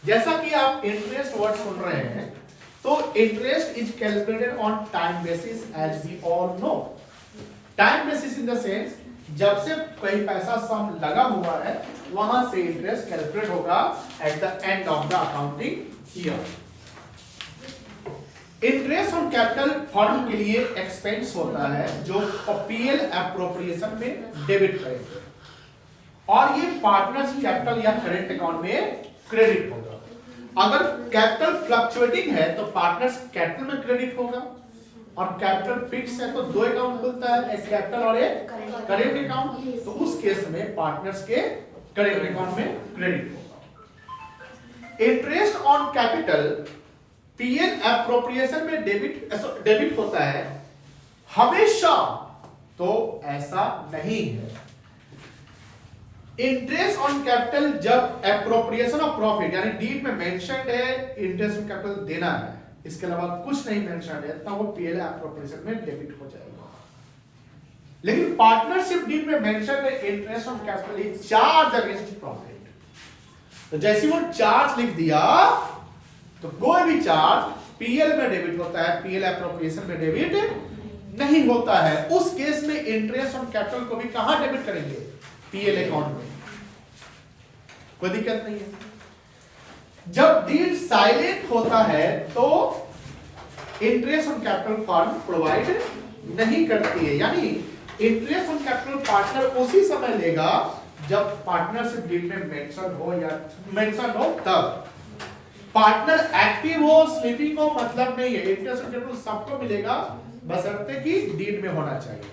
जैसा कि आप इंटरेस्ट वर्ड सुन रहे हैं, तो interest is calculated on time basis as we all know. Time basis in the sense जब से कोई पैसा सम लगा हुआ है वहां से इंटरेस्ट कैलकुलेट होगा at the end of the accounting year. Interest on capital fund के लिए एक्सपेंस होता है जो पीएल एप्रोप्रिएशन में डेबिट करेंगे और ये पार्टनर्स कैपिटल या करेंट अकाउंट में क्रेडिट होगा। अगर कैपिटल फ्लक्चुएटिंग है तो पार्टनर्स कैपिटल में क्रेडिट होगा और कैपिटल फिक्स है तो दो अकाउंट खुलता है, एक कैपिटल और एक करेंट अकाउंट। तो उस केस में पार्टनर्स के करेंट अकाउंट में क्रेडिट होगा। Interest on capital PL appropriation में डेबिट होता है हमेशा, तो ऐसा नहीं है। इंटरेस्ट ऑन कैपिटल जब एप्रोप्रिएशन ऑफ प्रॉफिट यानी डीड में मेंशन्ड है इंटरेस्ट ऑन कैपिटल देना है, इसके अलावा कुछ नहीं मेंशन्ड है, तब वो पीएल एप्रोप्रिएशन में डेबिट हो जाएगा। लेकिन पार्टनरशिप डीड में मेंशन्ड है interest on capital is charge against profit, तो जैसे वो चार्ज लिख दिया तो कोई भी चार्ज पीएल में डेबिट होता है, पीएल एप्रोप्रिएशन में डेबिट नहीं होता है। उस केस में इंटरेस्ट ऑन कैपिटल को भी कहां डेबिट करेंगे? पीएल अकाउंट में, कोई दिक्कत नहीं है। जब डीड साइलेंट होता है तो interest on capital fund provide नहीं करती है, यानी इंटरेस्ट ऑन कैपिटल पार्टनर उसी समय लेगा जब पार्टनरशिप डीड में मेंशन हो या मेंशन हो तब। पार्टनर एक्टिव हो स्लीपिंग हो मतलब नहीं है, इंटरेस्ट ऑन कैपिटल सबको मिलेगा बशर्ते कि डीड में होना चाहिए।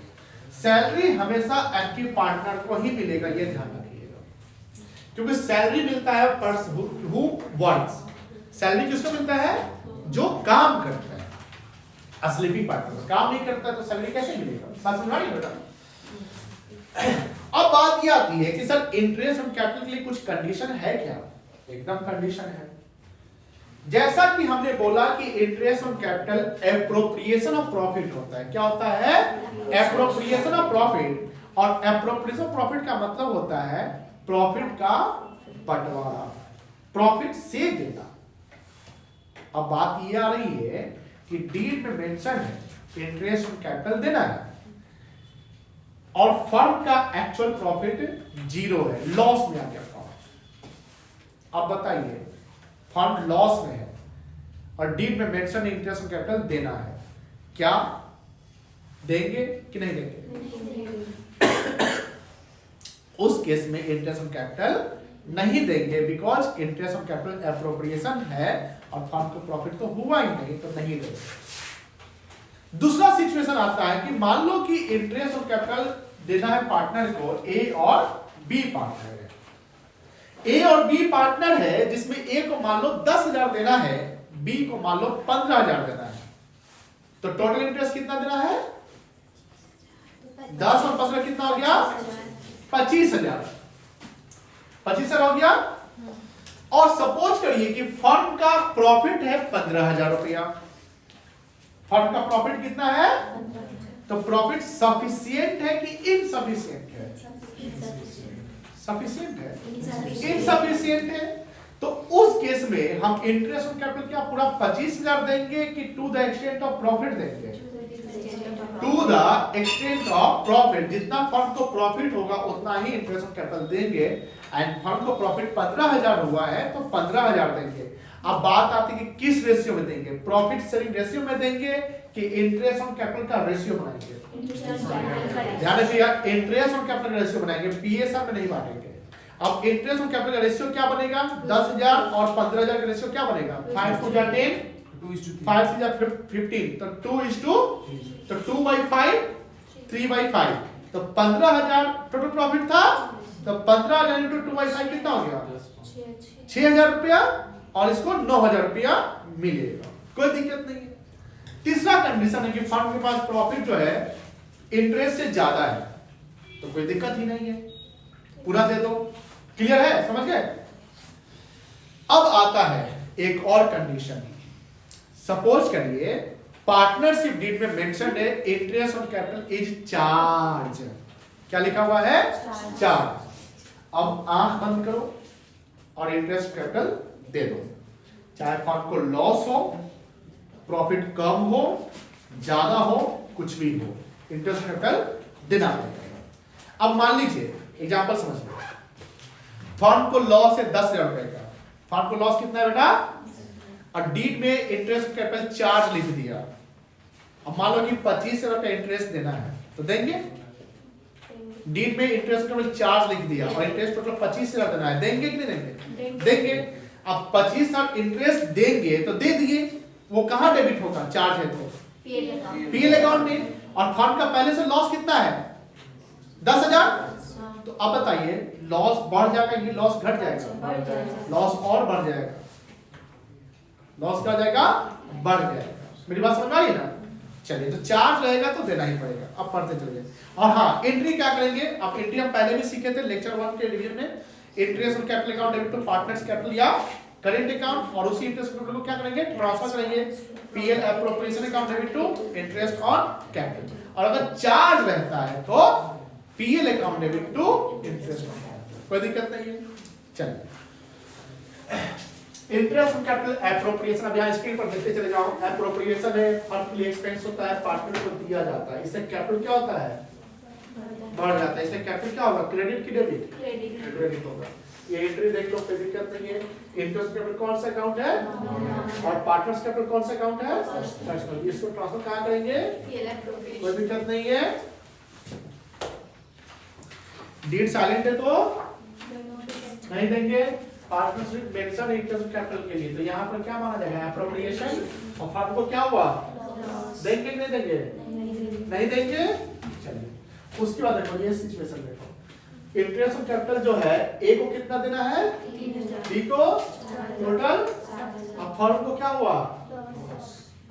सैलरी हमेशा एक्टिव पार्टनर को ही मिलेगा, ये ध्यान रखिएगा, क्योंकि सैलरी मिलता है पर्सन हु वर्क्स। सैलरी किसको मिलता है? जो काम करता है। स्लीपिंग पार्टनर काम नहीं करता तो सैलरी कैसे मिलेगा? बात समझ आई बेटा? अब बात ये आती है कि सर इंटरेस्ट ऑन कैपिटल के लिए कुछ कंडीशन है क्या? एकदम कंडीशन है। जैसा कि हमने बोला कि interest on capital appropriation of profit होता है। क्या होता है? एप्रोप्रिएशन ऑफ प्रॉफिट, और एप्रोप्रिएशन ऑफ प्रॉफिट का मतलब होता है प्रॉफिट का बंटवारा, प्रॉफिट से देना। अब बात ये आ रही है कि डीड में मेंशन है इंटरेस्ट ऑन कैपिटल देना है और फर्म का एक्चुअल प्रॉफिट जीरो है, लॉस में आ गया फर्म। अब बताइए फंड लॉस में है और डीड में मेंशन इंटरेस्ट ऑन कैपिटल देना है, क्या देंगे कि नहीं देंगे? उस केस में इंटरेस्ट ऑन कैपिटल नहीं देंगे, because interest on capital appropriation है और फर्म को प्रॉफिट तो हुआ ही नहीं, तो नहीं देंगे। दूसरा सिचुएशन आता है कि मान लो कि इंटरेस्ट ऑन कैपिटल देना है पार्टनर को, ए और बी पार्टनर है। ए और बी पार्टनर है जिसमें ए को मान लो 10,000 देना है, बी को मान लो 15,000 देना है, तो टोटल इंटरेस्ट कितना देना है? 10 और 15 कितना हो गया? 25,000। 25,000 हो गया। और सपोज करिए कि फर्म का प्रॉफिट है 15,000 रुपया। फर्म का प्रॉफिट कितना है? तो प्रॉफिट सफिशिएंट है कि इनसफिशिएंट है? सफिशिएंट है, इनसफिशिएंट है। तो उस केस में हम इंटरेस्ट ऑन कैपिटल क्या पूरा 25,000 देंगे कि to the extent of profit देंगे? To the extent of profit, जितना फर्म को प्रॉफिट होगा उतना ही इंटरेस्ट ऑन कैपिटल देंगे। एंड फर्म को प्रॉफिट 15,000 हुआ है तो 15,000 देंगे। अब बात आती है कि किस रेशियो में देंगे? प्रॉफिट शेयरिंग रेशियो में देंगे कि इंटरेस्ट ऑन कैपिटल का रेशियो बनाएंगे? ध्यान रखिएगा, इंटरेस्ट ऑन कैपिटल का रेशियो बनाएंगे, पीएसआर में नहीं बांटेंगे। अब इंटरेस्ट ऑन कैपिटल का रेशियो क्या बनेगा? 10,000 और 15,000 का रेशियो क्या बनेगा? 5 to 10, 5 to 15, तो 2:, तो 2/5, 3/5, तो 15,000 टोटल प्रॉफिट था, तो 15,000 into 2/5 कितना हो गया? 6,000 रुपया, और इसको 9,000 रुपया मिलेगा, कोई दिक्कत नहीं है। तीसरा कंडीशन है कि फर्म के पास प्रॉफिट जो है इंटरेस्ट से ज्यादा है, तो कोई दिक्कत ही नहीं है, पूरा दे दो। क्लियर है? समझ गए? अब आता है एक और कंडीशन। सपोज करिए पार्टनरशिप डीड में मेंशन्ड है interest on capital is charge. क्या लिखा हुआ है? चार्ज। अब आंख बंद करो और इंटरेस्ट कैपिटल दे दो, चाहे फर्म को लॉस हो, प्रॉफिट कम हो, ज्यादा हो, कुछ भी हो, इंटरेस्ट कैपिटल देना पड़ेगा। अब मान लीजिए एग्जांपल समझिए, फर्म को लॉस है 10,000 रुपए का, फर्म को लॉस कितना है बेटा, और डीड में इंटरेस्ट कैपिटल चार्ज लिख दिया। अब मान लो कि 25,000 रुपए इंटरेस्ट देना है तो देंगे, डीड में इंटरेस्ट कैपिटल चार्ज लिख दिया और इंटरेस्ट टोटल 25,000 देना है, देंगे कि नहीं देंगे? देंगे। अब 25,000 इंटरेस्ट देंगे तो दे दिए, वो कहां डेबिट होगा, चार्ज है तो पीएल अकाउंट में, और फर्म का पहले से लॉस कितना है 10,000। तो अब बताइए लॉस बढ़ जाएगा कि लॉस घट जाएगा? लॉस और बढ़ जाएगा, लॉस क्या जाएगा, बढ़ जाएगा। मेरी बात समझ आई ना? चलिए, तो चार्ज रहेगा तो देना ही पड़ेगा। अब पढ़ते चलिए। और हाँ, एंट्री क्या करेंगे, अब एंट्री हम पहले भी सीखे थे लेक्चर 1 के डिवीजन में, interest on capital account debit to partners capital या करेंट अकाउंट, और उसी इंटरेस्ट कैपिटल को क्या करेंगे, ट्रांसफर करेंगे PL appropriation account debit to interest on capital, और अगर चार्ज रहता है तो PL account debit to interest on capital, कोई दिक्कत नहीं है। चलिए, इंटरेस्ट ऑन कैपिटल एप्रोप्रिएशन, अब यहाँ स्क्रीन पर देखते चले जाओ। एप्रोप्रिएशन है, फर्म के लिए एक्सपेंस होता है, पार्टनर को दिया जाता है, इससे कैपिटल क्या होता है, बढ़ जाता है। इससे कैपिटल क्या होगा, क्रेडिट की डेबिट, क्रेडिट होगा। ये एंट्री देख लो, कोई दिक्कत नहीं है। इंटरेस्ट कैपिटल कौन सा अकाउंट है, और पार्टनर्स कैपिटल कौन सा अकाउंट है, पर्सनल। इसको ट्रांसफर कहां करेंगे, कोई दिक्कत नहीं है। डीड साइलेंट है तो नहीं देंगे। पार्टनरशिप मेंशन इंटरेस्ट कैपिटल के लिए, तो यहाँ पर क्या माना जाएगा, एप्रोप्रिएशन, और फर्म को क्या हुआ, देंगे नहीं देंगे, नहीं देंगे। चलिए, उसके बाद देखो ये सिचुएशन देखो, इंटरेस्ट ऑन कैपिटल जो है, ए को कितना देना है, बी को टोटल, अब फर्म को क्या हुआ,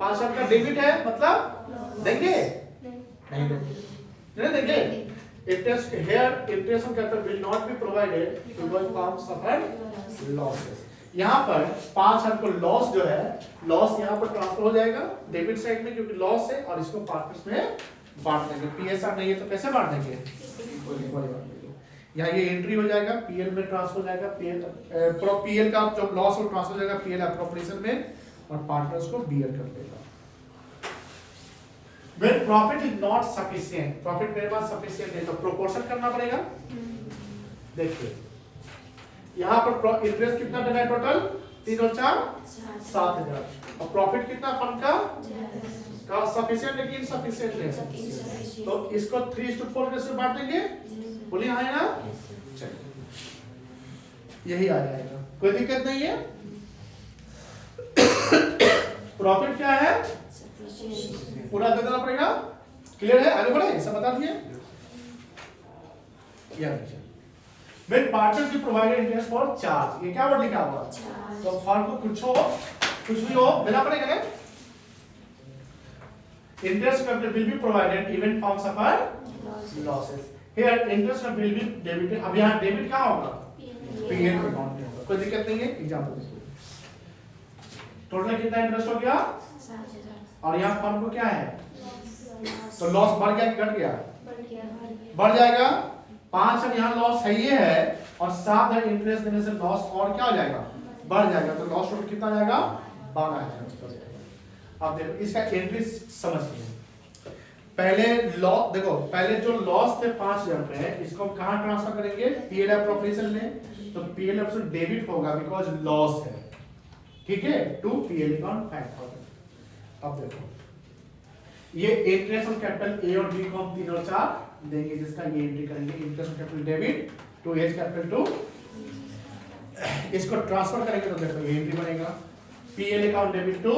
5,000 का डेबिट है, मतलब देंगे, नहीं देंगे, नहीं देंगे। Interest here, interest on capital will not be provided because firm suffered losses. यहाँ पर 5,000 को लॉस जो है, लॉस यहाँ पर ट्रांसफर हो जाएगा डेबिट साइड में, क्योंकि लॉस है, और इसको पार्टनर्स में बांट देंगे। पीएसआर नहीं है तो कैसे बांट देंगे, यहाँ ये एंट्री हो जाएगा, पीएल में ट्रांसफर हो जाएगा, पीएल का जो लॉस वो ट्रांसफर हो जाएगा पीएल एप्रोप्रिएशन में, और पार्टनर्स को बियर कर देगा। When profit is not sufficient, profit मेरे पास sufficient है तो प्रोपोर्शन करना पड़ेगा। देखिए यहाँ पर इंटरेस्ट कितना देना है, टोटल 3 और 4 7,000, और प्रॉफिट कितना फर्म का सफिशिएंट है कि इनसफिशिएंट है, तो इसको 3:4 से बांट देंगे, बोलिए हाँ है ना। चलिए, यही आ जाएगा, कोई दिक्कत नहीं है। प्रॉफिट क्या है, पूरा दे देना पड़ेगा, क्लियर है, आगे बढ़े, सब बता दिए। When partners will provide interest for charge, ये क्या वर्ड लिखा हुआ, तो फर्म को कुछ भी हो देना पड़ेगा ना। Interest capital will be provided even firm suffer losses. Here interest will be debited, अब यहाँ डेबिट कहाँ होगा, पीएल अकाउंट में होगा, कोई दिक्कत नहीं है। एग्जांपल देखिए, टोटल कितना इंटरेस्ट हो गया, और यहाँ फर्म को क्या है, तो लॉस बढ़ गया कि घट गया, बढ़ जाएगा। 5,000 यहाँ लॉस है ये है, और 7,000 इंटरेस्ट देने से लॉस और क्या हो जाएगा, बढ़ जाएगा, तो लॉस टोटल कितना जाएगा, 12,000। अब देखो इसका एंट्री समझिए। पहले लॉस देखो, पहले जो लॉस थे 5,000 रुपए, इसको हम कहाँ ट्रांसफर करेंगे, पीएल एप्रोप्रिएशन में, तो पीएल एप्रोप्रिएशन डेबिट होगा बिकॉज लॉस है, ठीक है, टू पीएल अकाउंट 5,000। अब देखो ये इंटरेस्ट ऑन कैपिटल ए और बी को हम 3 और 4 देंगे, जिसका ये एंट्री करेंगे, interest on capital debit to H capital to, इसको ट्रांसफर करेंगे तो देखो ये एंट्री बनेगा, पीएल अकाउंट डेबिट टू।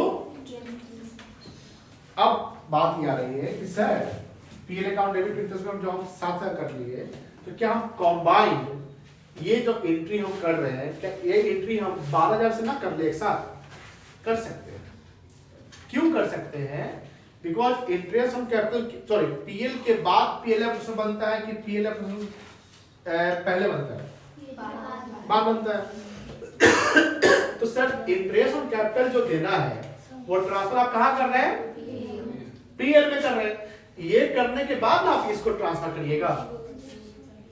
अब बात ये आ रही है कि sir PL account debit interest account जो हम साथ साथ कर लिए, तो क्या हम कॉम्बाइन ये जो एंट्री हम कर रहे हैं, क्या ये एंट्री हम 12,000 से ना कर ले, एक साथ कर सकते हैं? क्यों कर सकते हैं, because interest on capital, sorry PL के बाद पीएलएफ बनता है कि पीएलएफ पहले बनता है, बाद बनता है। तो सर इंटरेस्ट ऑन कैपिटल जो देना है वो ट्रांसफर आप कहां कर रहे हैं, पीएल में कर रहे हैं, ये करने के बाद ना आप इसको ट्रांसफर करिएगा,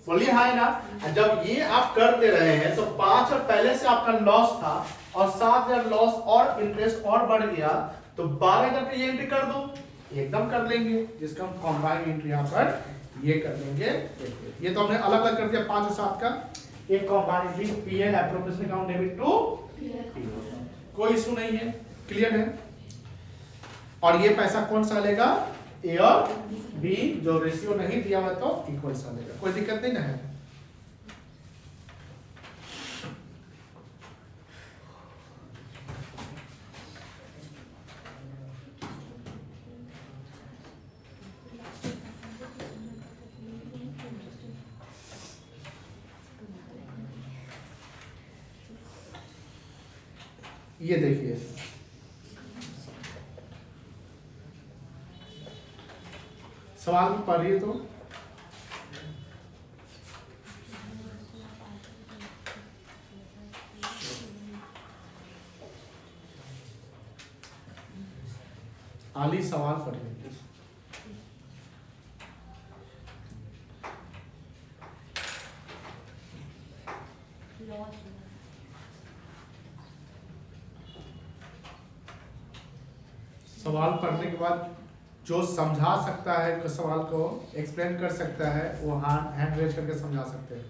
बोलिए हाँ है ना। जब ये आप कर दे रहे हैं तो 5 और पहले से आपका लॉस था, और 7,000 लॉस और इंटरेस्ट और बढ़ गया तो 12,000 का ये एंट्री कर दो, एकदम कर लेंगे, जिसका हम कॉम्बाइंड एंट्री यहाँ पर ये कर लेंगे। ये तो हमने अलग अलग कर दिया 5 और 7 का, एक combined entry PL appropriation account debit to, कोई इशू नहीं है, क्लियर है। और ये पैसा कौन सा लेगा, ए और बी, जो रेशियो नहीं दिया हुआ तो इक्वल सा लेगा, कोई दिक्कत नहीं ना है। ये देखिए सवाल में पढ़िए तो आली सवाल पढ़िए। सवाल पढ़ने के बाद जो समझा सकता है तो सवाल को एक्सप्लेन कर सकता है वो हैंड रेज करके समझा सकते हैं।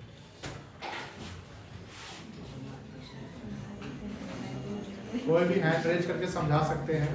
कोई भी हैंड रेज करके समझा सकते हैं।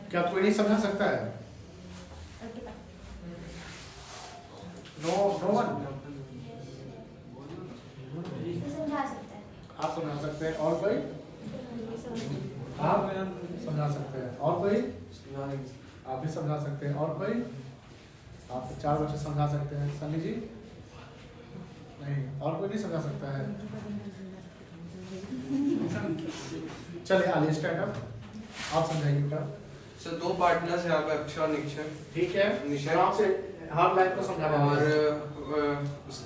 क्या कोई नहीं समझा सकता है? नो वन आप समझा सकते हैं, और कोई? आप समझा सकते हैं, और कोई? आप भी समझा सकते हैं, और कोई? आप 4 बच्चे समझा सकते हैं। सनी जी नहीं, और कोई नहीं समझा सकता है। चलिए आलिए स्टैंड अप, आप समझाइए क्या। सर 2 पार्टनर्स हैं यहाँ पे, अक्षय और निक्षय। ठीक है, आराम से हर लाइन को समझा रहा और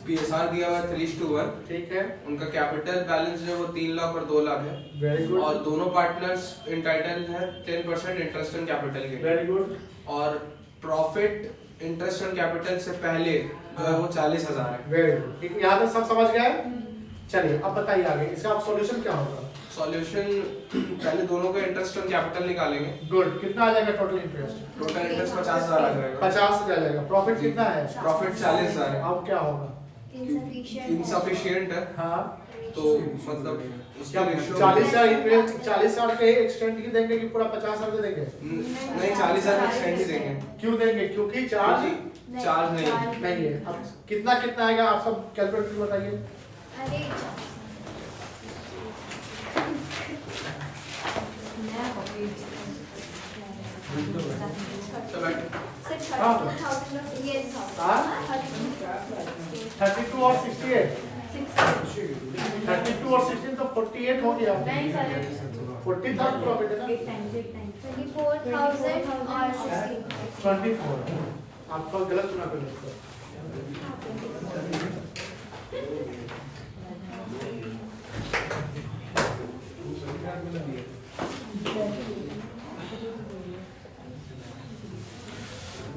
पीएसआर दिया हुआ है 3:1। ठीक है, उनका कैपिटल बैलेंस जो है वो 3 लाख और 2 लाख है। Very good. और दोनों पार्टनर्स इंटाइटल्ड है 10% इंटरेस्ट ऑन कैपिटल के। Very good. और प्रॉफिट इंटरेस्ट ऑन कैपिटल से पहले जो है वो 40,000 है। वेरी गुड, यहाँ तक सब समझ गए। चलिए अब बताइए आगे इसका आप सॉल्यूशन क्या होगा। सॉल्यूशन पहले दोनों का इंटरेस्ट ऑन कैपिटल निकालेंगे। गुड, कितना आ जाएगा टोटल इंटरेस्ट? टोटल इंटरेस्ट 50,000 आ जाएगा। 50 आ जाएगा। प्रॉफिट कितना है? प्रॉफिट 40,000 है। अब क्या होगा? इनसफिशिएंट है। हाँ तो मतलब उसका रेशियो 40,000 इंटरेस्ट 40,000 के एक्सटेंड ही देंगे कि पूरा 50,000 दे देंगे? नहीं 40,000 एक्सटेंड ही देंगे। क्यों देंगे? क्योंकि चार्ज नहीं है। अब कितना कितना आएगा आप सब कैलकुलेट करके बताइए। हाँ 32 और 68 32 और 16 तो 48 हो गया। 40,000 प्रॉफिट है ना। 24,000 और 24 आपका गलत सुना कर दोस्तों।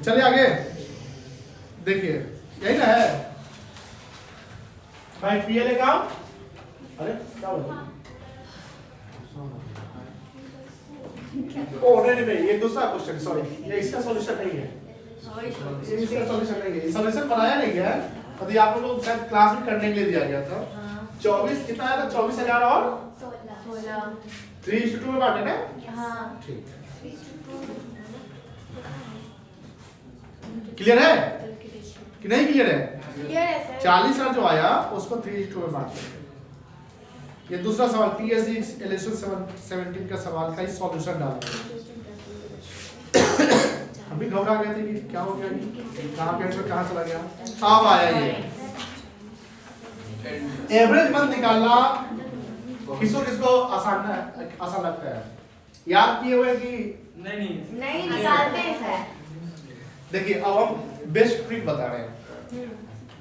चलिए आगे देखिए, यही ना है भाई पीएल अकाउंट। अरे क्या हुआ? ओ नहीं, ये दूसरा क्वेश्चन, सॉरी, ये इसका सॉल्यूशन नहीं है। ये इसका सॉल्यूशन नहीं है, सॉल्यूशन बनाया नहीं गया है। अभी आप लोगों को शायद क्लास में करने के लिए दिया गया था। 24 कितना आया था? 24,000 और 16 3:2 में बांटे ना। हाँ ठीक है, क्लियर है कि नहीं? क्लियर है। 40,000 जो आया उसको 3:2 में बांट देंगे। ये दूसरा सवाल TSG इलेक्शन 17 का सवाल का ही सॉल्यूशन डालेंगे। अभी घबरा गए थे कि क्या हो गया, कहाँ कैंसर कहाँ चला गया। अब आया ये एवरेज मंथ निकालना किसको किसको आसान लगता है, याद किए हुए कि नहीं निकालते हैं। देखिए अब हम बेस्ट ट्रिक बता रहे हैं।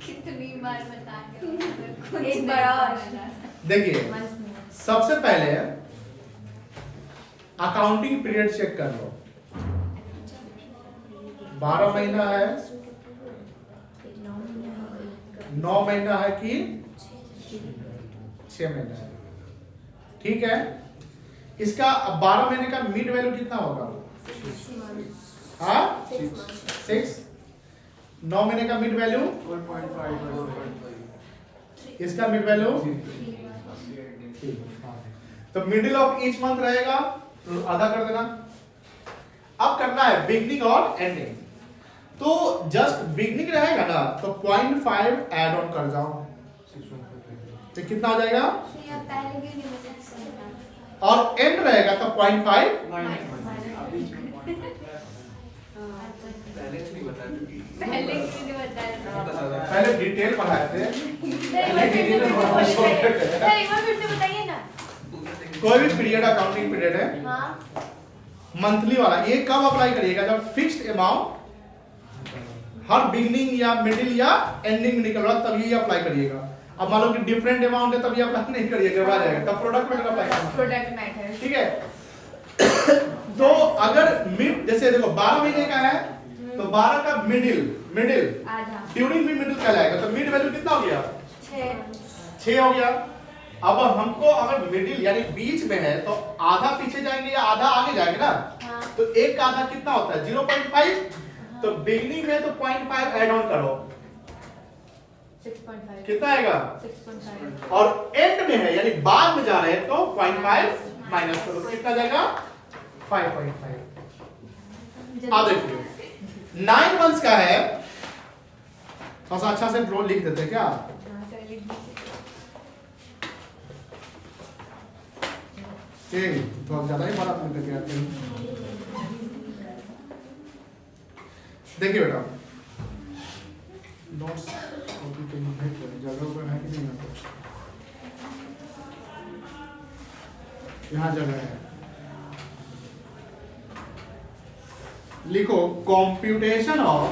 कितनी बार बताएंगे, एक बार और। देखिए सबसे पहले अकाउंटिंग पीरियड चेक कर लो, 12 महीना है, 9 महीना है कि 6 महीना है, ठीक है। इसका 12 महीने का मिड वैल्यू कितना होगा, हाँ 6। 9 महीने का मिड वैल्यू, इसका मिड वैल्यू, तो मिडिल ऑफ ईच मंथ रहेगा तो आधा कर देना। अब करना है बिगनिंग और एंडिंग, तो जस्ट बिगनिंग रहेगा ना तो 0.5 ऐड ऑन कर जाओ, तो कितना हो जाएगा, और एंड रहेगा तो 0.5 पहले डिटेल पढ़ाए थे। कोई भी पीरियड अकाउंटिंग पीरियड है, मंथली वाला, ये कब अप्लाई करिएगा, जब फिक्स्ड अमाउंट हर बिगनिंग या मिडिल या एंडिंग में निकल रहा तब ये अप्लाई करिएगा। अब मान लो कि डिफरेंट अमाउंट है तब ये अप्लाई नहीं करिएगा, आ जाएगा तब प्रोडक्ट मैटर अप्लाई करना, प्रोडक्ट मैटर, ठीक है। तो अगर मिड जैसे देखो 12 महीने का है तो 12 का मिडिल आधा, ड्यूरिंग भी मिडिल कहलाएगा, तो मिड वैल्यू कितना हो गया, 6 हो गया। अब हमको अगर मिडिल यानी बीच में है तो आधा पीछे जाएंगे या आधा आगे जाएंगे ना, तो एक का आधा कितना होता है 0.5, तो बिगनिंग में तो 0.5 ऐड ऑन करो, 6.5 कितना आएगा, 6.5, और एंड में है यानी बाद में जा रहे हैं तो 0.5 माइनस करो, कितना जाएगा 5.5। अब देखिए 9 मंथ्स का है, थोड़ा सा अच्छा से ड्रॉ लिख देते क्या, तो ज्यादा ही बड़ा प्रिंट किया। देखिए बेटा नोट्स कॉपी कहीं है क्या, जगह पर है कि नहीं, यहाँ जगह है, लिखो कंप्यूटेशन ऑफ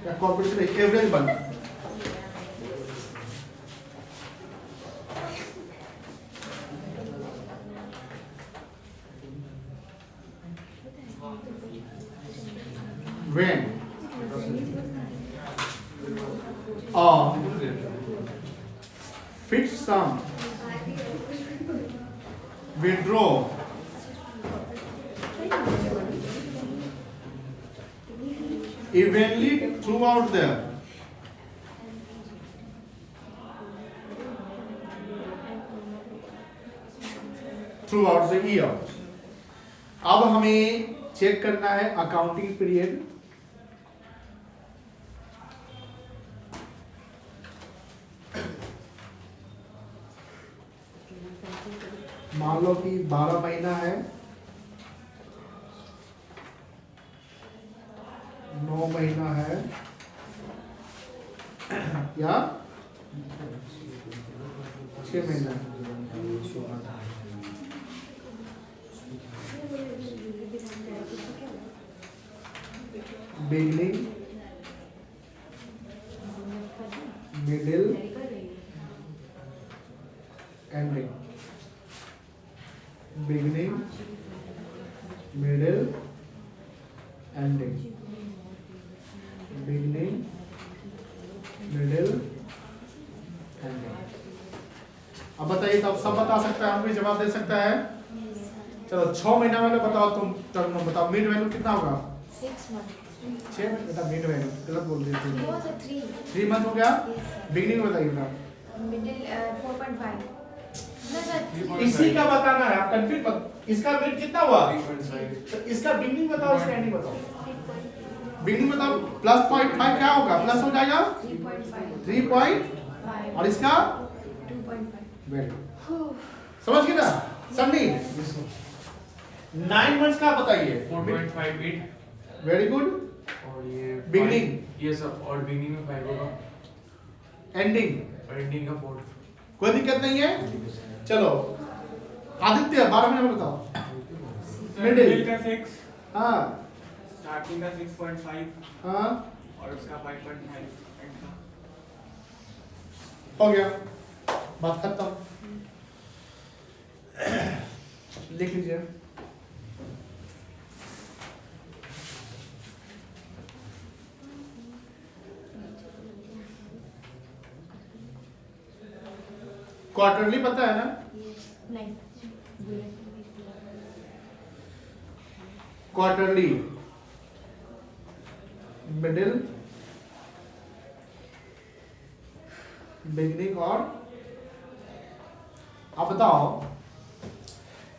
कंप्यूटेशन एवरेज बन, when fixed sum withdraw evenly throughout the year। अब हमें चेक करना है अकाउंटिंग पीरियड, मान लो कि 12 महीना है, 9 महीना है या 6 महीना है, beginning middle ending, beginning middle ending, beginning middle ending। अब बताइए, तब सब बता सकता है, हम भी जवाब दे सकता है। चलो 6 महीना वाले बताओ, तुम टर्म बताओ, मिड वैल्यू कितना होगा, 6 months, 6 बेटा मिड वैल्यू गलत बोल दिए थे, 3 3 मंथ हो गया। बिगनिंग बताइए ना, मिडिल 4.5, इसी का बताना है, आप कंफ्यूज मत, इसका मिड कितना हुआ, तो इसका बिगनिंग बताओ, इसका एंडिंग बताओ। बिगनिंग बताओ, प्लस 0.5 क्या होगा, प्लस हो जाएगा 3.5 और इसका 2.5। वेरी समझ गए ना, समझी। 9 मंथ्स का बताइए। 4.58 वेरी गुड। और ये Beginning? ये सब और बिगनिंग में 5 होगा एंडिंग और एंडिंग का 4। कोई दिक्कत नहीं है। चलो आदित्य 12 मिनट में बताओ। मिडिल का 6, हाँ स्टार्टिंग का 6.5 हाँ और उसका 5.5 एंड का। हो गया, बात खत्म। लिख लीजिए। क्वार्टरली पता है ना? नहीं क्वार्टरली, मिडिल, बिगनिंग और अब बताओ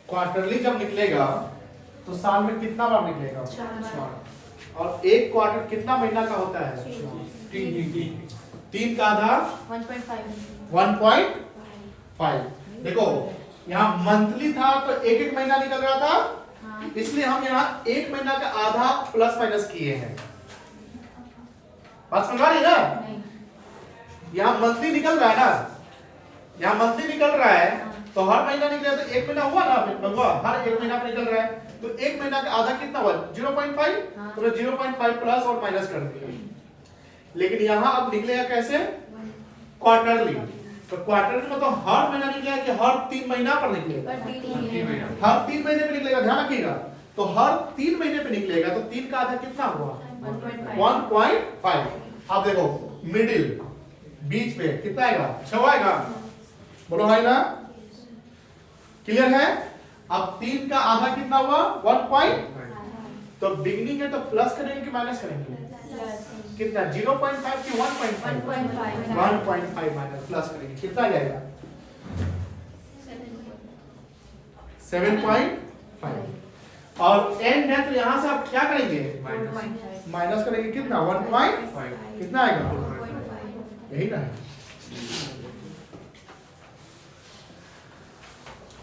क्वार्टरली जब निकलेगा तो साल में कितना बार निकलेगा? 4 और एक क्वार्टर कितना महीना का होता है? 3 का आधा 1.5 1.5। देखो यहाँ मंथली था तो एक एक महीना निकल रहा था, हाँ इसलिए हम यहाँ एक महीना का आधा प्लस माइनस किए हैं। बात समझ आ रही है ना? नहीं यहाँ मंथली निकल रहा है ना, यहाँ मंथली निकल रहा है तो हर महीना निकला तो एक महीना हुआ ना बंगवा, हर एक महीना पे निकल रहा है तो एक महीना का आधा कितना हुआ? 0.5। हाँ। तो 0.5 प्लस और माइनस कर दिया। लेकिन यहाँ अब निकलेगा कैसे? क्वार्टरली। तो क्वार्टरली में तो हर महीना निकलेगा कि हर 3 महीना पर निकलेगा? पर 3 महीने हर 3 महीने पे निकलेगा, ध्यान रखिएगा। तो हर 3 महीने पे निकलेगा तो 3 का आधा कितना हुआ? 1.5। अब देखो मिडिल, बीच में कितना आएगा? 6 आएगा। बोलो है ना? क्लियर है? अब 3 का आधा कितना हुआ? 1. तो बिगनिंग है तो प्लस करेंगे कि माइनस करेंगे? कितना? 0.5 कि 1.5? 1.5 माइनस प्लस करेंगे कितना आ जाएगा? 7.5। और एंड है तो यहां से आप क्या करेंगे? माइनस करेंगे कितना? 1. कितना आएगा? यही ना है।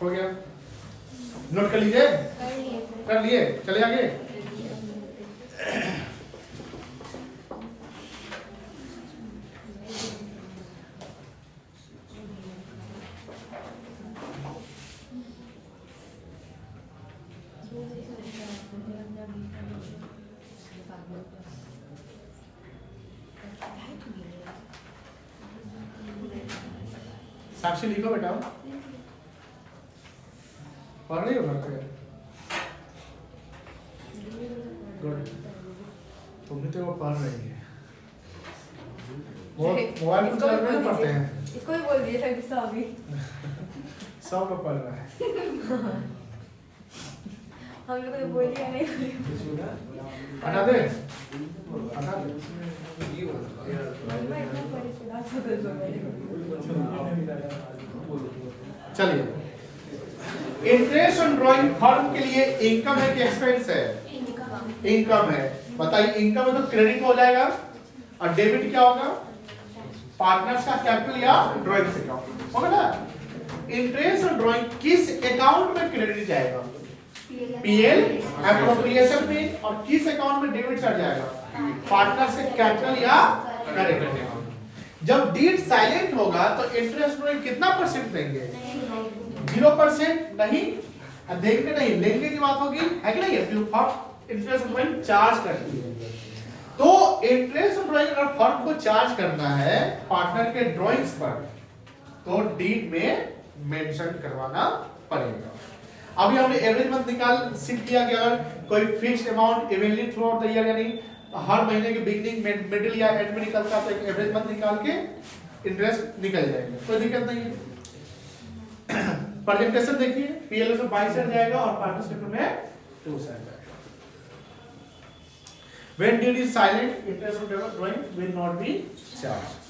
हो गया, नोट कर लीजिए। कर लिए, चले आगे। साक्षी लिखो बेटा, पढ़ रही हो घर पे? गुड, तुम भी तो वो पढ़ रही है। वो मोबाइल में चल रहे पढ़ते हैं, इसको ही बोल दिया था गुस्सा अभी। सब लोग पढ़ रहा है। हम लोग को तो बोल दिया नहीं। हटा दे, हटा दे। चलिए, इंटरेस्ट ऑन ड्राइंग फर्म के लिए इनकम है कि एक्सपेंस है? इनकम है। बताइए, इनकम है तो क्रेडिट हो जाएगा और डेबिट क्या होगा? पार्टनर्स का कैपिटल या ड्राइंग से अकाउंट होगा ना। इंटरेस्ट ऑन ड्राइंग किस अकाउंट में क्रेडिट जाएगा? पीएल एप्रोप्रिएशन में। और किस अकाउंट में डेबिट चढ़ जाएगा? पार्टनर से कैपिटल या करेंट अकाउंट। जब डीड साइलेंट होगा तो इंटरेस्ट रेट कितना परसेंट देंगे? 0% नहीं, देंगे नहीं, लेंगे की बात होगी, है कि नहीं? इंटरेस्ट रेट चार्ज करती है। तो इंटरेस्ट रेट अगर फर्म को चार्ज करना है पार्टनर के ड्राइंग्स पर तो डीड में मेंशन करवाना पड़ेगा। अभी हमने एवरेज मंथ निकाल सीख लिया कि अगर कोई fixed amount evenly through out the year यानी हर महीने के बिगिनिंग में, मिडिल या एंड में निकलता है तो एक एवरेज मंथ निकाल के इंटरेस्ट निकल जाएगा, कोई दिक्कत नहीं है। प्रेजेंटेशन देखिए, पीएल में 22 साइड जाएगा और पार्टनरशिप में 2 साइड जाएगा। When deed is silent, interest on drawing will not be charged.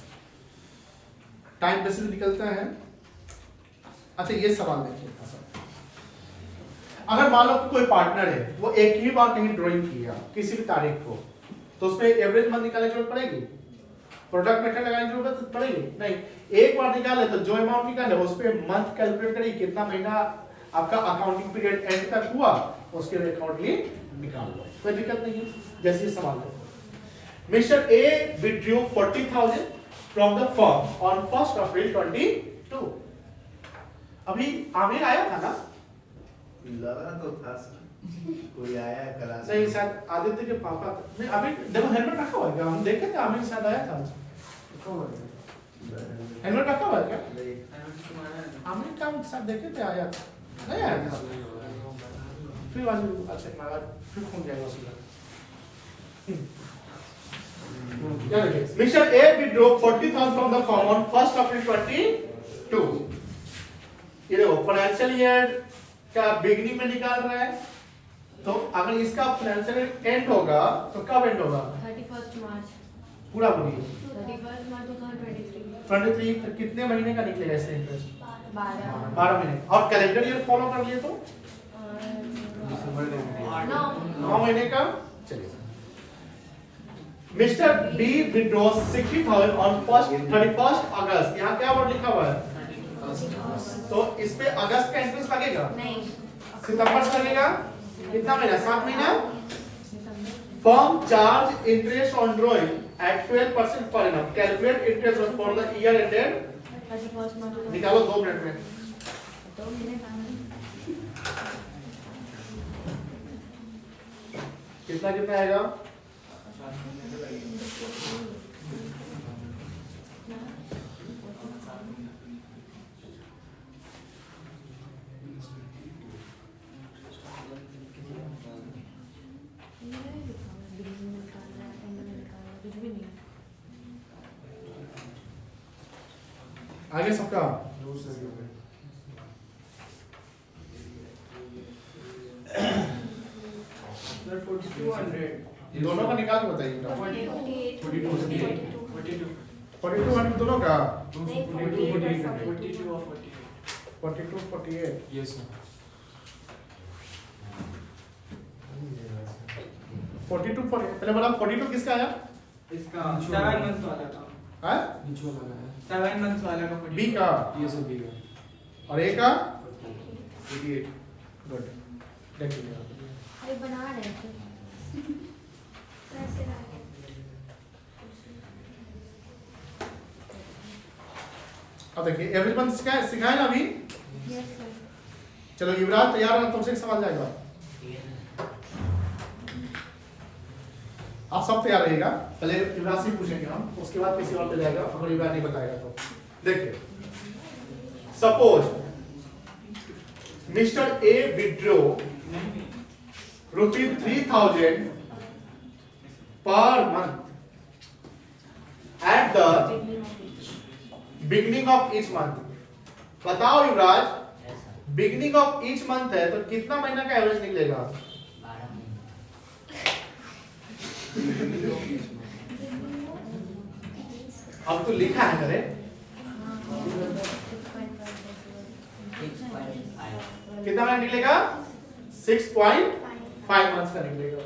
Time basis निकलता है। अच्छा ये सवाल देखिए, अगर मान लो कोई पार्टनर है वो एक ही बार कहीं ड्राइंग किया किसी भी तारीख को तो उसमें एवरेज मंथ निकालने की जरूरत पड़ेगी? प्रोडक्ट मेथड लगाने की जरूरत पड़ेगी? नहीं। एक बार निकाले तो जो अमाउंट निकाले उस पे मंथ कैलकुलेट करिए, कितना महीना आपका अकाउंटिंग पीरियड एंड तक हुआ, उसके अकाउंटली निकाल लो, कोई दिक्कत नहीं है। जैसे ये सवाल है, mister A withdraw 40,000 from the firm on 1 अप्रैल 22। अभी आमिर आया था ना? लगा तो था कोई आया है क्लास नहीं, शायद आदित्य के पापा नहीं। अभी देखो हेलमेट रखा हुआ है क्या? हम देखे थे आमिर शायद आया था आज। हेलमेट रखा हुआ है क्या? आमिर का हम शायद देखे थे, आया था नहीं आया था? फिर आज अच्छा फिर घूम जाएगा उसका। क्या देखिए, mister A withdraw 40,000 from the firm on 1 अप्रैल 22। ये देखो फाइनेंशियल ईयर का बिगिनिंग में निकाल रहा है, तो अगर इसका फाइनेंशियल ईयर एंड होगा तो कब एंड होगा? 31 मार्च पूरा बोलिए 31 मार्च 2023 23। तो कितने महीने का निकलेगा इससे इंटरेस्ट? 12 12 महीने। और कैलेंडर ईयर फॉलो कर लिए तो 9 महीने का। चलिए, मिस्टर बी विथड्रॉ 60,000 ऑन 31 अगस्त। यहाँ क्या वर्ड लिखा हुआ है? तो इस पे अगस्त का इंटरेस्ट लगेगा? नहीं, सितंबर से लगेगा। कितना महीना? 7 महीना। Firm charge interest on drawing at 12% पर annum. Calculate interest for the year ended. 31 March निकालो 2 मिनट में। 2 मिनट कितना कितना आएगा? आगे सबका दोनों का निकाल के बताइए। 42 दोनों का 42 48। Yes sir. 42 पहले बोला 42 किसका आया? इसका 7 मंथ वाला का, हाँ? नीचे वाला है 7 मंथ वाला का बी का ये सब भी है। और ए का 88। गुड, देखिए अरे बना रहे थे कैसे रहा? अब देखिए एवरेज मंथ सिखाए ना अभी। Yes sir. चलो युवराज तैयार है, तुमसे एक सवाल जाएगा। आप सब तैयार रहिएगा, पहले युवराज से पूछेंगे हम, उसके बाद किसी और पे जाएगा अगर युवराज नहीं बताएगा तो। देखिए, suppose mister A withdraw ₹3,000 per month at the beginning of each month. बताओ युवराज, बिगिनिंग ऑफ ईच मंथ है तो कितना महीना का एवरेज निकलेगा? अब तो लिखा है करे, कितना महीना निकलेगा? 6.5 मंथ्स का निकलेगा।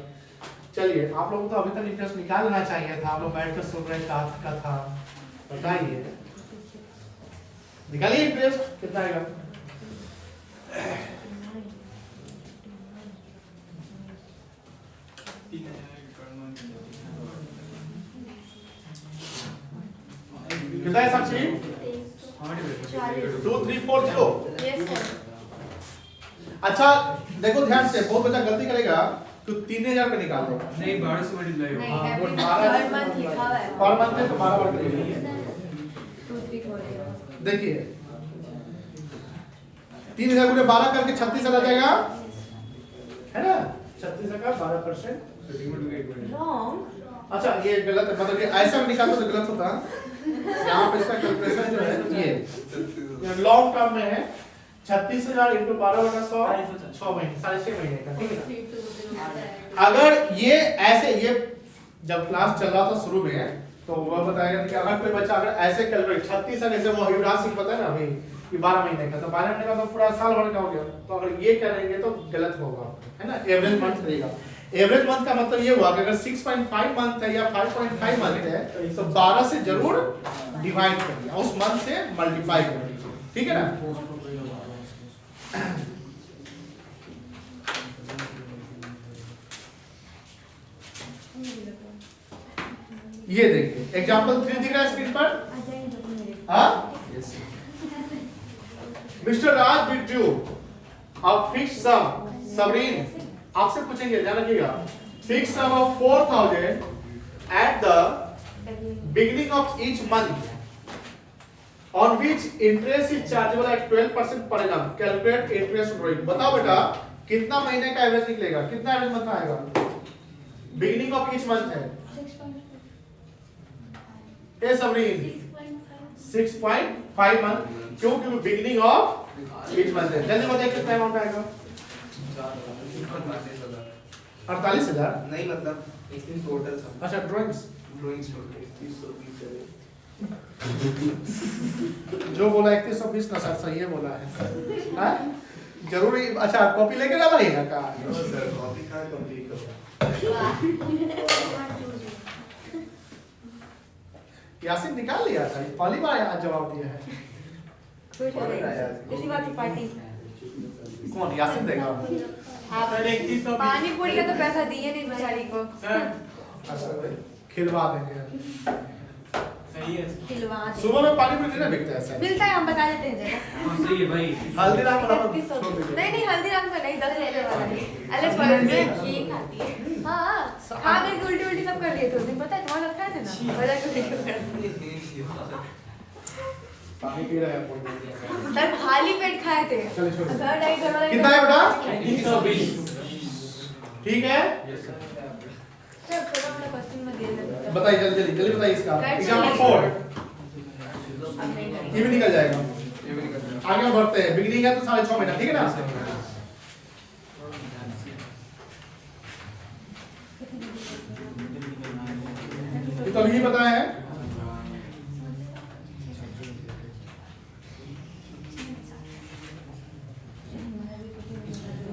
चलिए, आप लोगों को तो अभी तक इंटरेस्ट निकाल लेना चाहिए था, आप लोग बैठ कर सुन रहे का था। बताइए, निकालिए इंटरेस्ट कितना आएगा? कितना है साक्षी? 2340। Yes sir. अच्छा देखो ध्यान से, बहुत बच्चा गलती करेगा तो 3,000 पे निकाल देगा। नहीं 12 से मल्टीप्लाई नहीं, होगा। हाँ, वो every 12 per month लिखा हुआ है। पर मंथ है तो 12 बार करेंगे। 2 3 4 देखिए 3,000 गुणे 12 करके 36 आ जाएगा, है ना? 36 का 12%। रॉन्ग। अच्छा ये गलत है, मतलब कि ऐसा निकालो तो गलत होता। यहाँ पे इसका कैलकुलेशन जो है ये लॉन्ग टर्म में है। 36,000 इंटू 12/100 6 महीने, 6.5 महीने का, ठीक है ना? अगर ये ऐसे, ये जब क्लास चल रहा था शुरू में तो वह बताएगा कि अगर कोई बच्चा अगर ऐसे कैलकुलेट 36 जैसे वो युवराज सिंह पता है ना अभी कि 12 महीने का, तो 12 महीने का तो पूरा साल भर का हो गया। तो अगर ये करेंगे तो गलत होगा, है ना? एवरेज मंथ रहेगा। एवरेज मंथ का मतलब ये हुआ कि अगर 6.5 मंथ है या 5.5 मंथ है तो 12 से जरूर डिवाइड करिए, उस मंथ से मल्टीप्लाई करिए, ठीक है ना? ये देखिए एग्जांपल 3 दिख रहा है स्क्रीन पर। हाँ mister Raj withdrew a fix sum, सबरीन आपसे पूछेंगे ध्यान रखिएगा, fix sum of 4000 at the beginning of each month on which interest is chargeable at 12% per annum. Calculate interest rate. बताओ बेटा कितना महीने का एवरेज निकलेगा, कितना एवरेज मंथ आएगा? बिगिनिंग ऑफ ईच मंथ है 6.5 ए सबरीन 6.5 मंथ, क्यों? क्योंकि बिगिनिंग ऑफ ईच मंथ है। जल्दी बताइए कितना अमाउंट आएगा? 48,000 नहीं मतलब टोटल सब। अच्छा ड्राइंग्स टोटल 3120 जो बोला 3120 ना सर सही है बोला है। हाँ? जरूरी अच्छा कॉपी लेके जाना है ना का सर कॉपी का कंप्लीट करो। यासीन निकाल लिया था, पहली बार आज जवाब दिया है। इसी बात की पार्टी कौन यासीन देगा? आप पानी पूरी का तो पैसा दिए नहीं बेचारी को अच्छा खिलवा देंगे। सही है। खिलवा दे सुबह में पानी पूरी नहीं बिकता है सर? मिलता है, हम बता देते हैं जरा। हाँ सही है भाई। हल्दीराम वाला छोड़ 3100 दीजिए। नहीं हल्दीराम का नहीं 10 रुपए वाला है। एलएस वाला में ये खाती है। हां खा गई उल्टी उल्टी सब कर लिए थे उस दिन, पता है तुम्हारा खाए थे ना वजह क्यों नहीं कर पानी पी रहे हैं पूरी। सर खाली पेट खाए थे। चलिए छोड़िए। घर नहीं घर वाला कितना है बेटा? 3120। ठीक है सर थोड़ा अपना क्वेश्चन में दे देते हैं। बताइए जल्दी जल्दी जल्दी बताइए इसका एग्जाम्पल 4 ये भी निकल जाएगा। आगे हम बढ़ते हैं, बिगिनिंग है तो 6.5 महीना, ठीक है ना? ये तो अभी बताया है।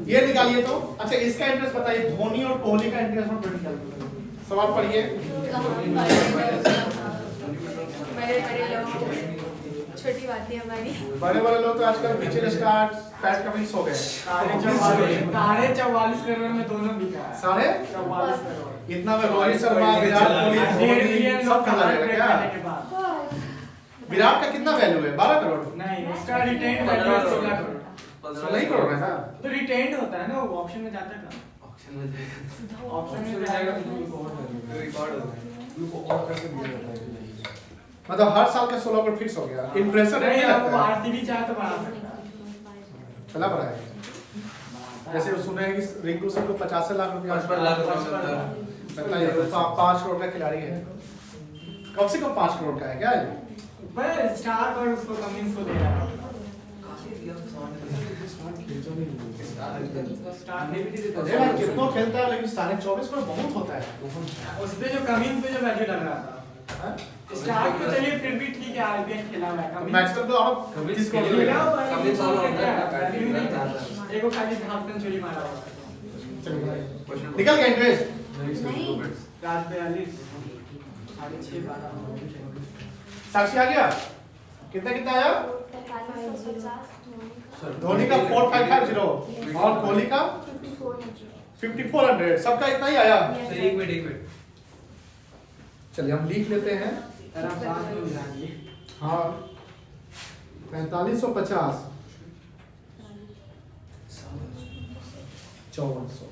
ये निकालिए तो। अच्छा इसका इंटरेस्ट बताइए, धोनी और कोहली का इंटरेस्ट में निकालिए। सवाल पढ़िए। बड़े बड़े लोग छोटी बात है हमारी। बड़े बड़े लोग तो आजकल मिचेल स्टार्क पैट कमिंस हो गए। 44 करोड़ में दोनों बिका है। 44 करोड़। इतना में रोहित शर्मा, विराट कोहली, 1.5 मिलियन सब लोग खेला जाएगा क्या? करने के बाद। विराट का कितना वैल्यू है? 12 करोड़। नहीं उसका रिटेन वैल्यू 16 करोड़। 16 करोड़ है ना? तो रिटेन्ड होता है ना, वो ऑप्शन में जाता है का? ऑप्शन में ऑप्शन में जाएगा तो रिकॉर्ड होता है। मतलब हर साल का 16 करोड़ फिक्स हो गया। इंप्रेशन नहीं नहीं आपको लगता है। आरसीबी चाहे तो बढ़ा सकता है। चला पड़ा है। जैसे सुना है कि रिंकू सिंह को 50 लाख रुपया 55 लाख रुपया मिलता है। लगता है ये 5 करोड़ का खिलाड़ी है। कम से कम 5 करोड़ का है क्या ये? बस स्टार्क और उसको कमिंस को दे रहा है। अरे भाई कितना खेलता है लेकिन 24.5 करोड़ बहुत होता है। उस पे जो कमिंस पे जो वैल्यू लग रहा था हाँ? स्टार्क तो चलिए फिर भी ठीक है, आईपीएल खेला हुआ है कमिंस मैक्सिमम तो आप 30 करोड़ खेला मिलेगा। हुआ है, कमिंस वाला होता है, वैल्यू नहीं था। एक को खाली हाफ सेंचुरी मारा हुआ है। चलिए निकल गया इंटरेस्ट। नहीं रात 42 6:30 साक्षी आ गया? कितना कितना आया? 4550 धोनी का 4550 और कोहली का 5400। सबका इतना ही आया। सर एक मिनट चलिए हम लिख लेते हैं। तरफ साथ में मिला दिए। हाँ 4550 5400।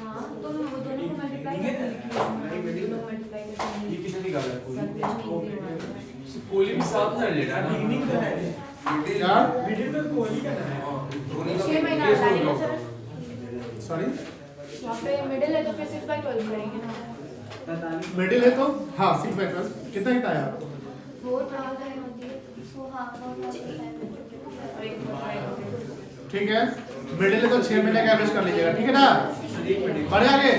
हां तो मैं वो दोनों को मल्टीप्लाई करके मल्टीप्लाई करके ये कितने निकाला है कोहली? कोहली कोहली भी 7 में लेटा है बिगनिंग तो है क्या? मिडिल तो कोहली का है। धोनी का 6 महीना लगाएंगे ना सर। सॉरी यहाँ पे मिडिल है तो फिर 6/12 करेंगे ना। 45 मिडिल है तो हाँ 6/12 कितना कितना आया? 4000 होती है सो हां 4000 और एक ठीक है मिडिल है तो 6 महीने का एवरेज कर लीजिएगा, ठीक है ना? बढ़े आगे।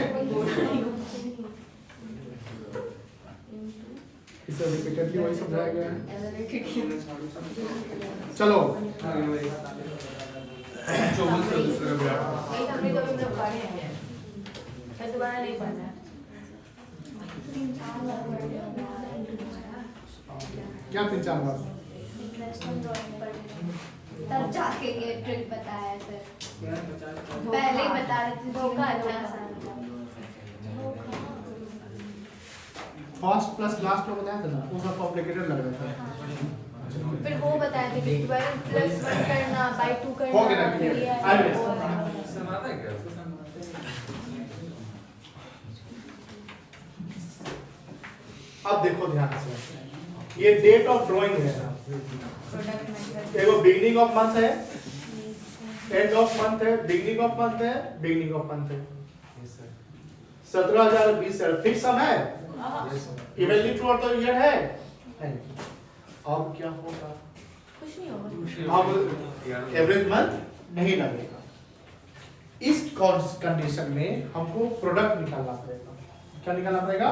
इसे रिपीटेडली वही समझाया गया है। चलो 24 का दूसरा विराट। नहीं हमने तो अभी तक पढ़े हैं, फिर दोबारा नहीं पढ़ना है। क्या 3-4 बार? इंटरेस्ट ऑन ड्राइंग पर तब जाके ये ट्रिक बताया सर, पहले ही बता रहे थे धोखा अच्छा आसान था। फर्स्ट प्लस लास्ट में बताया था ना, वो सब कॉम्प्लिकेटेड लग रहा था। फिर वो बताए थे कि 12 + 1 करना by 2 करना। हो गया ना, clear? I will. समाता है क्या? अब देखो ध्यान से, ये डेट ऑफ ड्राइंग है ना, प्रोडक्ट मेथड एगो बिगनिंग ऑफ मंथ है, एंड ऑफ मंथ है, बिगनिंग ऑफ मंथ है, बिगनिंग ऑफ मंथ है। 17,020 है, फिक्स सम है, evenly through out the year है। अब क्या होगा? कुछ नहीं होगा। अब एवरेज मंथ नहीं लगेगा। इस कंडीशन में हमको प्रोडक्ट निकालना पड़ेगा। क्या निकालना पड़ेगा?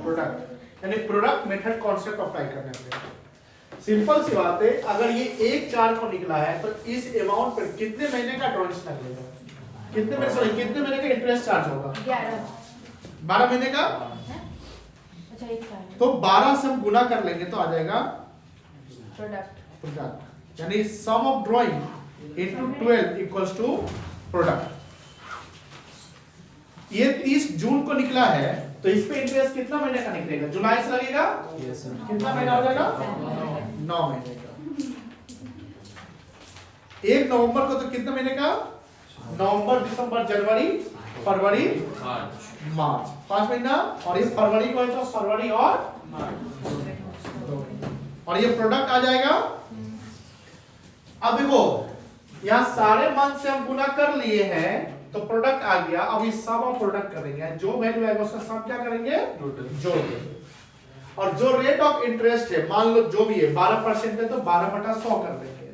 प्रोडक्ट, यानी प्रोडक्ट मेथड कॉन्सेप्ट अप्लाई करना पड़ेगा। सिंपल सी बात है, अगर ये 1/4 को निकला है तो इस अमाउंट पर कितने महीने का ड्रॉइंग लगेगा? कितने महीने का इंटरेस्ट चार्ज होगा? 12 महीने का। अच्छा एक साल तो 12 से हम गुना कर लेंगे तो आ जाएगा प्रोडक्ट। यानी sum of drawing into 12 equals to product. ये 30 जून को निकला है तो इस पे इंटरेस्ट कितना महीने का निकलेगा? जुलाई से लगेगा। कितना महीना हो जाएगा? 9 महीने का। 1 नवंबर को तो कितने महीने का? नवंबर, दिसंबर, जनवरी, फरवरी, मार्च, 5 महीना। और ये फरवरी को है तो फरवरी और ये प्रोडक्ट आ जाएगा। अब देखो यहाँ सारे मंथ से हम गुना कर लिए हैं तो प्रोडक्ट आ गया। अब इस सम ऑफ प्रोडक्ट करेंगे, जो वैल्यू आएगा उसका सम क्या करेंगे? जोड़ देंगे। और जो रेट ऑफ इंटरेस्ट है, मान लो जो भी है 12% है तो 12/100 कर देंगे।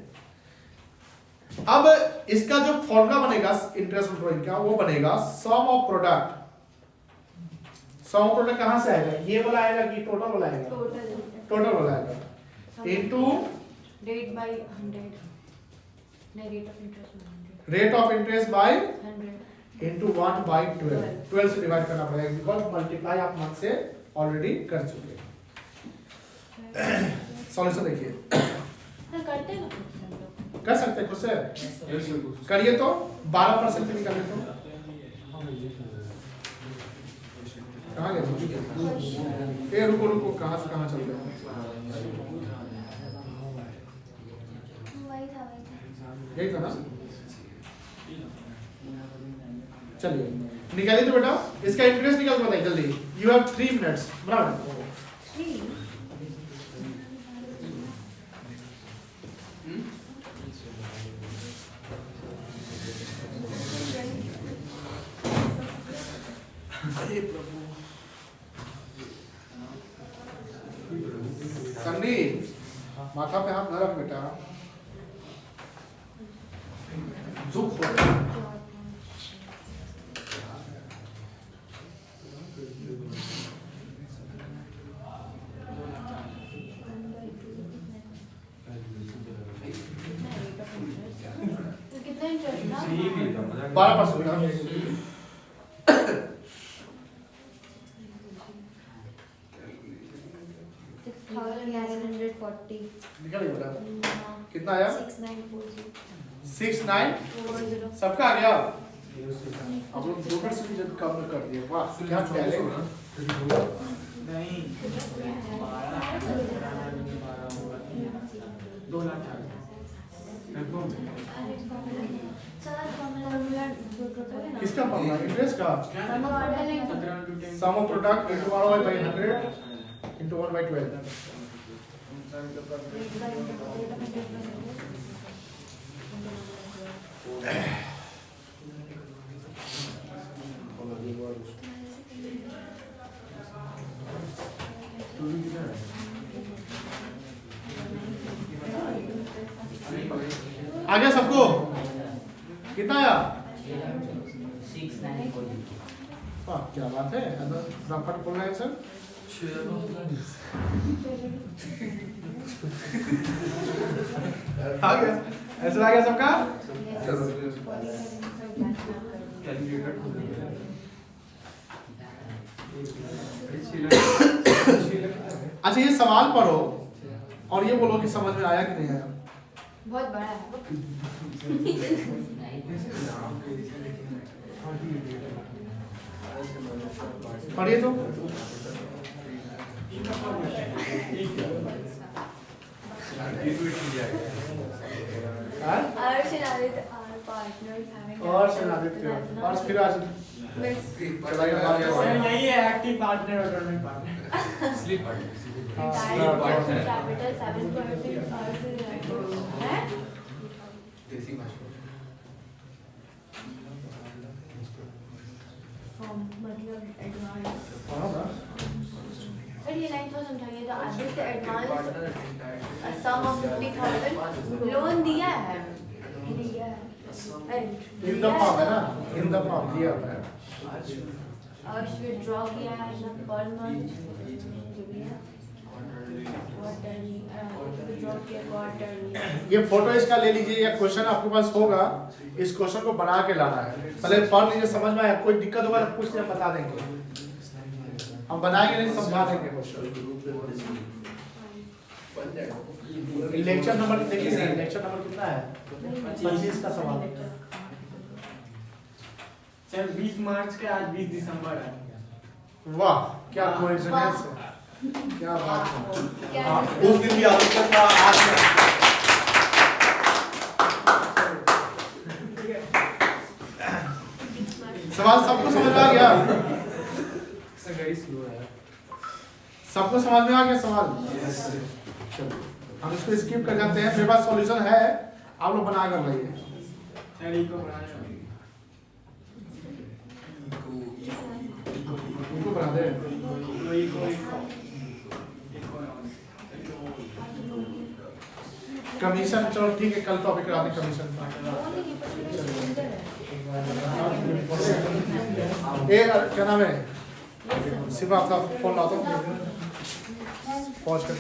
अब इसका जो फॉर्मूला बनेगा इंटरेस्ट ड्राइंग का, वो बनेगा sum of product. Sum of product कहां से आएगा? ये वाला आएगा कि टोटल वाला आएगा? टोटल वाला आएगा इनटू रेट बाय 100 नहीं, rate of interest by 100 into 1/12। 12 से डिवाइड करना पड़ेगा बिकॉज़ मल्टीप्लाई आप मंथ से ऑलरेडी कर चुके हैं। सॉल्यूशन देखिए, करते हैं ना कर सकते हैं खुद से। करिए तो 12% निकालिए तो कहाँ गए? ए रुको कहाँ से कहाँ चल रहे हैं? यही था ना? चलिए निकालिए तो बेटा, इसका इंटरेस्ट निकाल बताइए जल्दी। You have 3 minutes. बराबर। सन्नी माथा पे हाथ न रख बेटा, दुख हो। तो कितना इंटरेस्ट ना? 12%। निकालिए बेटा, कितना आया? 6940। सबका आ गया। अब लोग 2% जब कम कर दिए, वाह क्या टैलेंट। नहीं 2 लाख किसका फॉर्मूला? इंटरेस्ट का। सम ऑफ प्रोडक्ट इनटू 1/100 इनटू 1/12। आ गया सबको? कितना आया? 6940। वाह क्या बात है। फटाफट बोलना है सर। आ गया, ऐसा आ गया सबका? अच्छा ये सवाल पढ़ो और ये बोलो कि समझ में आया कि नहीं आया। बहुत बड़ा है वो। पढ़िए तो। हाँ? Arsh and Aditya are partners having और आदित्य और फिर आज Miss चलाइए बात सर करें। यही है एक्टिव पार्टनर और dominant partner. Sleep partner entire working capital 7% है? देसी भाषा मतलब एडवांस। हाँ ना? सर ये लाइन थोड़ा समझाइए तो Aditya advance sum of 50,000 loan दिया है। दिया है। इन द फॉर्म है ना? इन द फॉर्म दिया हुआ है। और विड्रॉ किया है ना पर मंथ जो भी है क्वार्टरली विड्रॉ किया क्वार्टरली। ये फोटो इसका ले लीजिए या क्वेश्चन आपके पास होगा, इस क्वेश्चन को बना के लाना है। पहले पढ़ लीजिए, समझ में आया, कोई दिक्कत होगा तो पूछ ले, बता देंगे। हम बनाएंगे नहीं, समझा देंगे क्वेश्चन। लेक्चर नंबर देखिए, लेक्चर नंबर कितना है? 25 का सवाल। सर 20 मार्च के आज 20 दिसंबर है। वाह क्या कोइंसिडेंस है, क्या बात है। क्या हाँ, उस दिन भी आदित्य था, आज सवाल सबको समझ में आ गया? सबको समझ में आ गया सवाल? चलो हम इसको स्किप कर जाते हैं। मेरे पास सॉल्यूशन है, आप लोग बना कर लाइए। सर इको बनाना इनको बना दे। कमीशन चलो ठीक है, कल टॉपिक करा दें कमीशन। ए क्या नाम है? सिर्फ आपका फोन लाता हूँ, पहुँच कर